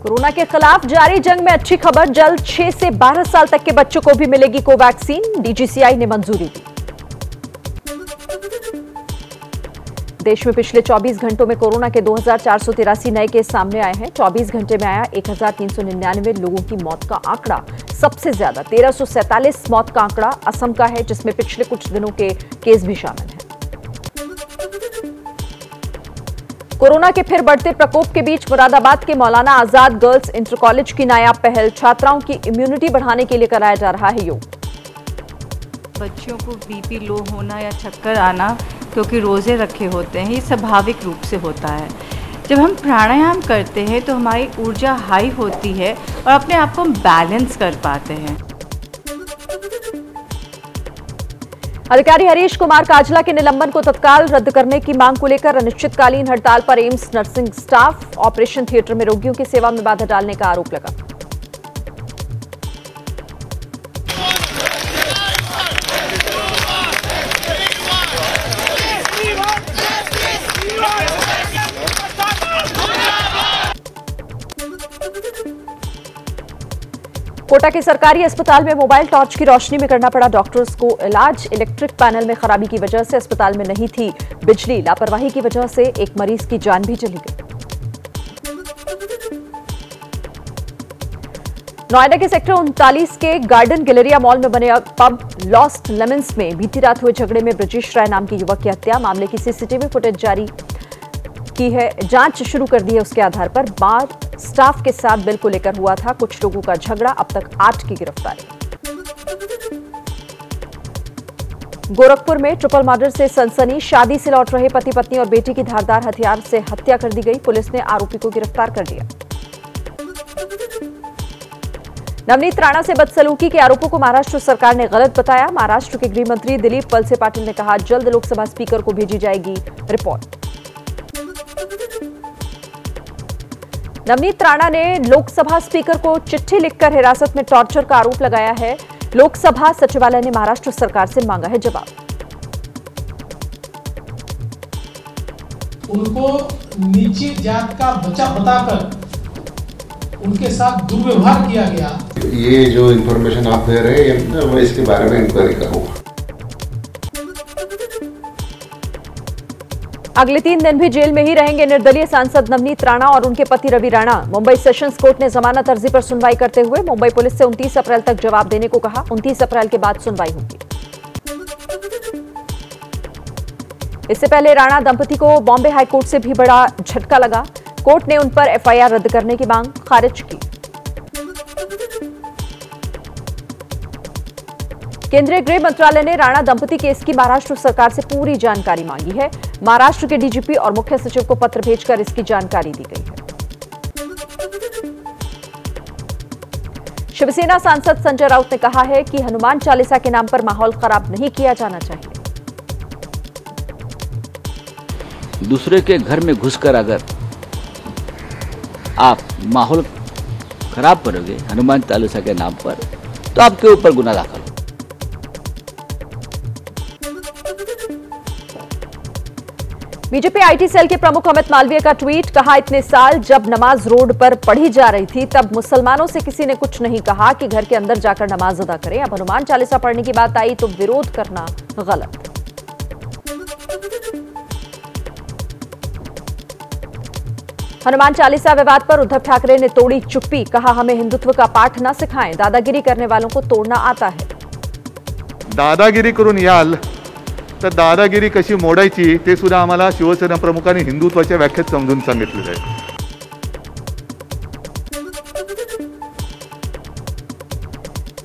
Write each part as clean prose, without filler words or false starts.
Corona के खिलाफ जारी जंग में अच्छी खबर, जल्द 6 से 12 साल तक के बच्चों को भी मिलेगी कोवैक्सीन, डीजीसीआई ने मंजूरी दी। देश में पिछले 24 घंटों में कोरोना के 2483 नए केस सामने आए हैं। 24 घंटे में आया 1399 लोगों की मौत का आंकड़ा। सबसे ज्यादा 1347 मौत का आंकड़ा असम का है, जिसमें पिछले कुछ दिनों के केस भी शामिल हैं। कोरोना के फिर बढ़ते प्रकोप के बीच मुरादाबाद के Maulana Azad girls inter college की नायाब पहल, छात्राओं की इम्यूनिटी बढ़ाने के लिए कराया जा रहा है योग। बच्चियों को बीपी लो होना या चक्कर आना क्योंकि रोजे रखे होते हैं, ये स्वाभाविक रूप से होता है। जब हम प्राणायाम करते हैं तो हमारी ऊर्जा हाई होती है और अपने आप को हम बैलेंस कर पाते हैं। अधिकारी हरीश कुमार काजला के निलंबन को तत्काल रद्द करने की मांग को लेकर अनिश्चितकालीन हड़ताल पर AIIMS nursing staff. Operation theatre में रोगियों की सेवा में बाधा डालने का आरोप लगा। कोटा के सरकारी अस्पताल में मोबाइल टॉर्च की रोशनी में करना पड़ा डॉक्टर्स को इलाज। इलेक्ट्रिक पैनल में खराबी की वजह से अस्पताल में नहीं थी बिजली। लापरवाही की वजह से एक मरीज की जान भी चली गई। नोएडा के सेक्टर 39 के गार्डन गैलेरिया मॉल में बने पब लॉस्ट लेमन्स में बीती रात हुए झगड़े में ब्रजेश राय नाम के युवक की हत्या। मामले की सीसीटीवी फुटेज जारी की है, जांच शुरू कर दी है। उसके आधार पर बार स्टाफ के साथ बिल को लेकर हुआ था कुछ लोगों का झगड़ा। अब तक 8 की गिरफ्तारी। गोरखपुर में ट्रिपल मर्डर से सनसनी, शादी से लौट रहे पति पत्नी और बेटी की धारदार हथियार से हत्या कर दी गई। पुलिस ने आरोपी को गिरफ्तार कर लिया। नवनीत राणा से बदसलूकी के आरोपों को महाराष्ट्र सरकार ने गलत बताया। महाराष्ट्र के गृह मंत्री दिलीप वलसे पाटिल ने कहा, जल्द लोकसभा स्पीकर को भेजी जाएगी रिपोर्ट। नवनीत राणा ने लोकसभा स्पीकर को चिट्ठी लिखकर हिरासत में टॉर्चर का आरोप लगाया है। लोकसभा सचिवालय ने महाराष्ट्र सरकार से मांगा है जवाब। उनको नीची जात का बच्चा बताकर उनके साथ दुर्व्यवहार किया गया। ये जो इंफॉर्मेशन आप दे रहे हैं मैं इसके बारे में इंक्वायरी करूंगा। अगले 3 दिन भी जेल में ही रहेंगे निर्दलीय सांसद नवनीत राणा और उनके पति रवि राणा। मुंबई सेशंस कोर्ट ने जमानत अर्जी पर सुनवाई करते हुए मुंबई पुलिस से 29 अप्रैल तक जवाब देने को कहा। 29 अप्रैल के बाद सुनवाई होगी। इससे पहले राणा दंपति को बॉम्बे हाईकोर्ट से भी बड़ा झटका लगा। कोर्ट ने उन पर एफआईआर रद्द करने की मांग खारिज की। केंद्रीय गृह मंत्रालय ने राणा दंपति केस की महाराष्ट्र सरकार से पूरी जानकारी मांगी है। महाराष्ट्र के डीजीपी और मुख्य सचिव को पत्र भेजकर इसकी जानकारी दी गई है। शिवसेना सांसद संजय राउत ने कहा है कि हनुमान चालीसा के नाम पर माहौल खराब नहीं किया जाना चाहिए। दूसरे के घर में घुसकर अगर आप माहौल खराब करोगे हनुमान चालीसा के नाम पर, तो आपके ऊपर गुनाह दाखिल। बीजेपी आईटी सेल के प्रमुख अमित मालवीय का ट्वीट, कहा इतने साल जब नमाज रोड पर पढ़ी जा रही थी तब मुसलमानों से किसी ने कुछ नहीं कहा कि घर के अंदर जाकर नमाज अदा करें। अब हनुमान चालीसा पढ़ने की बात आई तो विरोध करना गलत। हनुमान चालीसा विवाद पर उद्धव ठाकरे ने तोड़ी चुप्पी, कहा हमें हिंदुत्व का पाठ न सिखाएं, दादागिरी करने वालों को तोड़ना आता है। दादागिरी करून याल तर दादागिरी कशी मोडायची ते सुद्धा आम्हाला शिवसेना प्रमुखांनी हिंदुत्वाच्या व्याख्येत समजून सांगितलेलं आहे।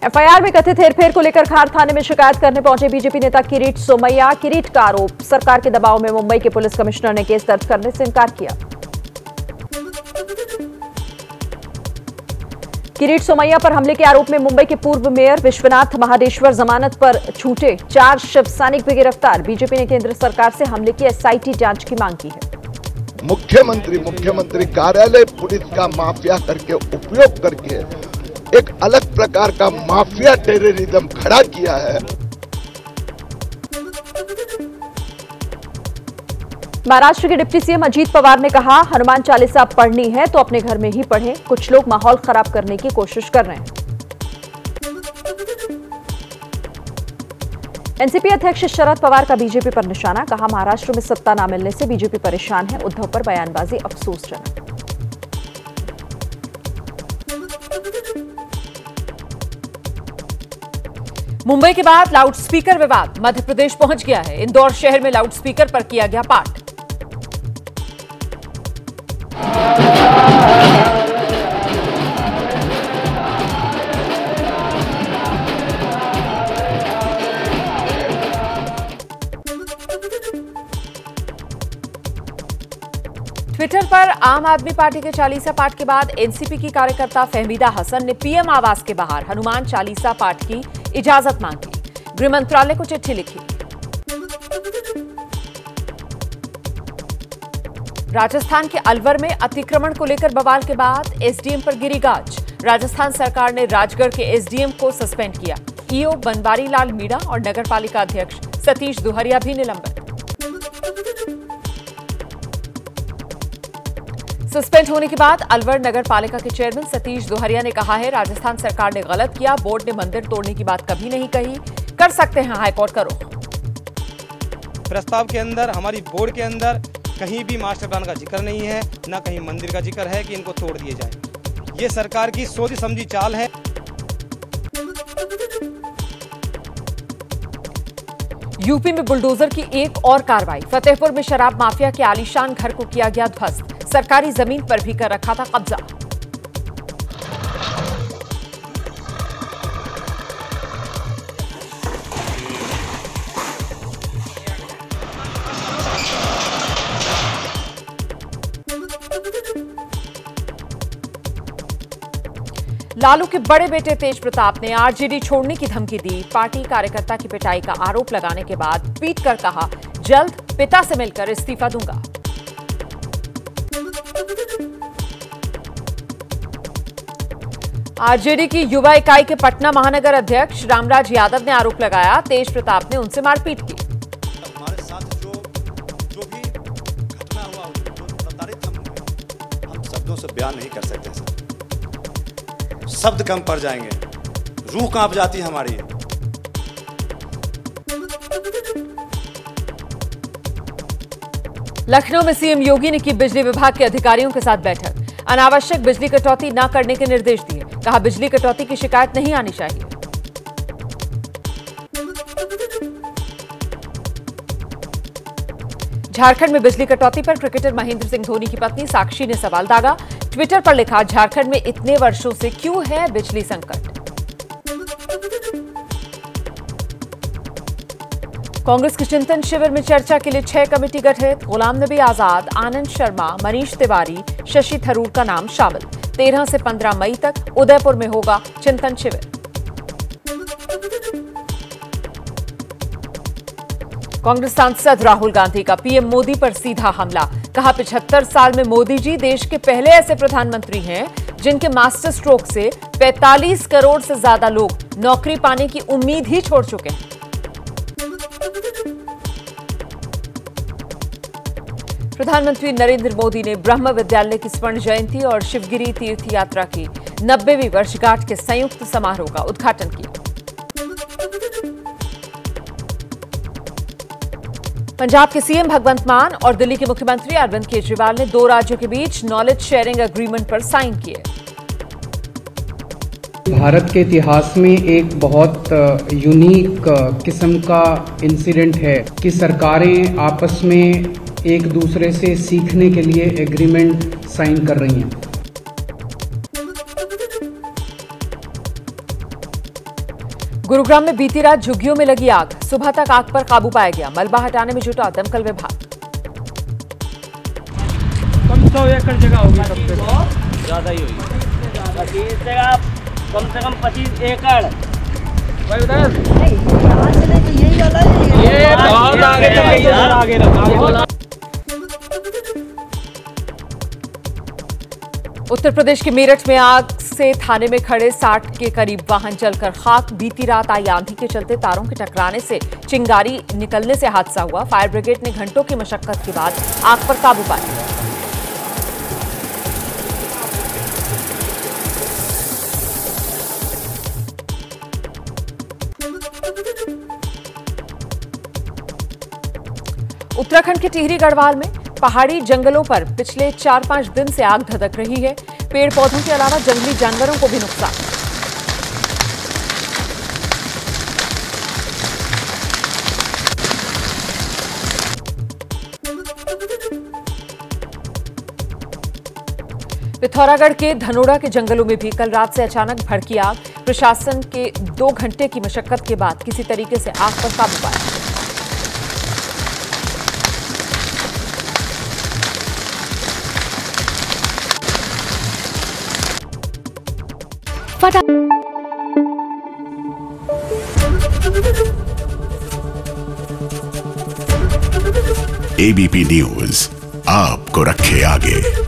एफआईआर में कथित हेरफेर को लेकर खार थाने में शिकायत करने पहुंचे बीजेपी नेता किरीट सोमैया। किरीट का आरोप, सरकार के दबाव में मुंबई के पुलिस कमिश्नर ने केस दर्ज करने से इनकार किया। किरीट सोमैया पर हमले के आरोप में मुंबई के पूर्व मेयर विश्वनाथ महादेश्वर जमानत पर छूटे। 4 शिव सैनिक भी गिरफ्तार। बीजेपी ने केंद्र सरकार से हमले की एसआईटी जांच की मांग की है। मुख्यमंत्री कार्यालय पुलिस का माफिया करके उपयोग करके एक अलग प्रकार का माफिया टेररिज्म खड़ा किया है। महाराष्ट्र के डिप्टी सीएम अजीत पवार ने कहा, हनुमान चालीसा पढ़नी है तो अपने घर में ही पढ़ें, कुछ लोग माहौल खराब करने की कोशिश कर रहे हैं। एनसीपी अध्यक्ष शरद पवार का बीजेपी पर निशाना, कहा महाराष्ट्र में सत्ता न मिलने से बीजेपी परेशान है, उद्धव पर बयानबाजी अफसोसजनक। मुंबई के बाद लाउडस्पीकर विवाद मध्य प्रदेश पहुंच गया है। इंदौर शहर में लाउडस्पीकर पर किया गया पाठ। ट्विटर पर आम आदमी पार्टी के चालीसा पाठ के बाद एनसीपी की कार्यकर्ता फहमीदा हसन ने पीएम आवास के बाहर हनुमान चालीसा पाठ की इजाजत मांगी, गृह मंत्रालय को चिट्ठी लिखी। राजस्थान के अलवर में अतिक्रमण को लेकर बवाल के बाद एसडीएम पर गिरी गाज, राजस्थान सरकार ने राजगढ़ के एसडीएम को सस्पेंड किया। ईओ बनवारी लाल मीणा और नगरपालिका अध्यक्ष सतीश दुहरिया भी निलंबित। सस्पेंड होने के बाद अलवर नगर पालिका के चेयरमैन सतीश दुहरिया ने कहा है, राजस्थान सरकार ने गलत किया, बोर्ड ने मंदिर तोड़ने की बात कभी नहीं कही, कर सकते हैं हाईकोर्ट का रुख। प्रस्ताव के अंदर, हमारी बोर्ड के अंदर कहीं भी मास्टर प्लान का जिक्र नहीं है, न कहीं मंदिर का जिक्र है कि इनको तोड़ दिए जाए। ये सरकार की सोची समझी चाल है। यूपी में बुलडोजर की एक और कार्रवाई, फतेहपुर में शराब माफिया के आलीशान घर को किया गया ध्वस्त, सरकारी जमीन पर भी कर रखा था कब्जा। लालू के बड़े बेटे तेज प्रताप ने आरजेडी छोड़ने की धमकी दी, पार्टी कार्यकर्ता की पिटाई का आरोप लगाने के बाद ट्वीट कर कहा, जल्द पिता से मिलकर इस्तीफा दूंगा। आरजेडी की युवा इकाई के पटना महानगर अध्यक्ष रामराज यादव ने आरोप लगाया, तेज प्रताप ने उनसे मारपीट की। हमारे साथ जो भी घटना हुआ, जो प्रताड़ित हम शब्दों से बयान नहीं कर सकते सर, शब्द कम पड़ जाएंगे, रूह कांप जाती है हमारी। लखनऊ में सीएम योगी ने की बिजली विभाग के अधिकारियों के साथ बैठक, अनावश्यक बिजली कटौती न करने के निर्देश दिए, कहा बिजली कटौती की शिकायत नहीं आनी चाहिए। झारखंड में बिजली कटौती पर क्रिकेटर महेंद्र सिंह धोनी की पत्नी साक्षी ने सवाल दागा, ट्विटर पर लिखा, झारखंड में इतने वर्षों से क्यों है बिजली संकट। कांग्रेस के चिंतन शिविर में चर्चा के लिए 6 कमेटी गठित, गुलाम नबी आजाद, आनंद शर्मा, मनीष तिवारी, शशि थरूर का नाम शामिल। 13 से 15 मई तक उदयपुर में होगा चिंतन शिविर। कांग्रेस सांसद राहुल गांधी का पीएम मोदी पर सीधा हमला, कहा 75 साल में मोदी जी देश के पहले ऐसे प्रधानमंत्री हैं जिनके मास्टर स्ट्रोक से 45 करोड़ से ज्यादा लोग नौकरी पाने की उम्मीद ही छोड़ चुके हैं। प्रधानमंत्री नरेंद्र मोदी ने ब्रह्म विद्यालय की स्वर्ण जयंती और शिवगिरी तीर्थ यात्रा की 90वीं वर्षगांठ के संयुक्त समारोह का उद्घाटन किया। पंजाब के सीएम भगवंत मान और दिल्ली के मुख्यमंत्री अरविंद केजरीवाल ने 2 राज्यों के बीच नॉलेज शेयरिंग एग्रीमेंट पर साइन किए। भारत के इतिहास में एक बहुत यूनिक किस्म का इंसिडेंट है कि सरकारें आपस में एक दूसरे से सीखने के लिए एग्रीमेंट साइन कर रही हैं। गुरुग्राम में बीती रात झुग्गियों में लगी आग, सुबह तक आग पर काबू पाया गया, मलबा हटाने में जुटा दमकल विभाग। कम 100 एकड़ जगह होगी, सबसे ज्यादा ही होगी, कम से कम 25 एकड़। ये बहुत आगे उत्तर प्रदेश के मेरठ में आग से थाने में खड़े 60 के करीब वाहन जलकर खाक। बीती रात आई आंधी के चलते तारों के टकराने से चिंगारी निकलने से हादसा हुआ। फायर ब्रिगेड ने घंटों की मशक्कत के बाद आग पर काबू पाया। उत्तराखंड के टिहरी गढ़वाल में पहाड़ी जंगलों पर पिछले 4-5 दिन से आग धधक रही है। पेड़ पौधों के अलावा जंगली जानवरों को भी नुकसान। पिथौरागढ़ के धनोड़ा के जंगलों में भी कल रात से अचानक भड़की आग। प्रशासन के 2 घंटे की मशक्कत के बाद किसी तरीके से आग पर काबू पाया। एबीपी न्यूज आपको रखे आगे।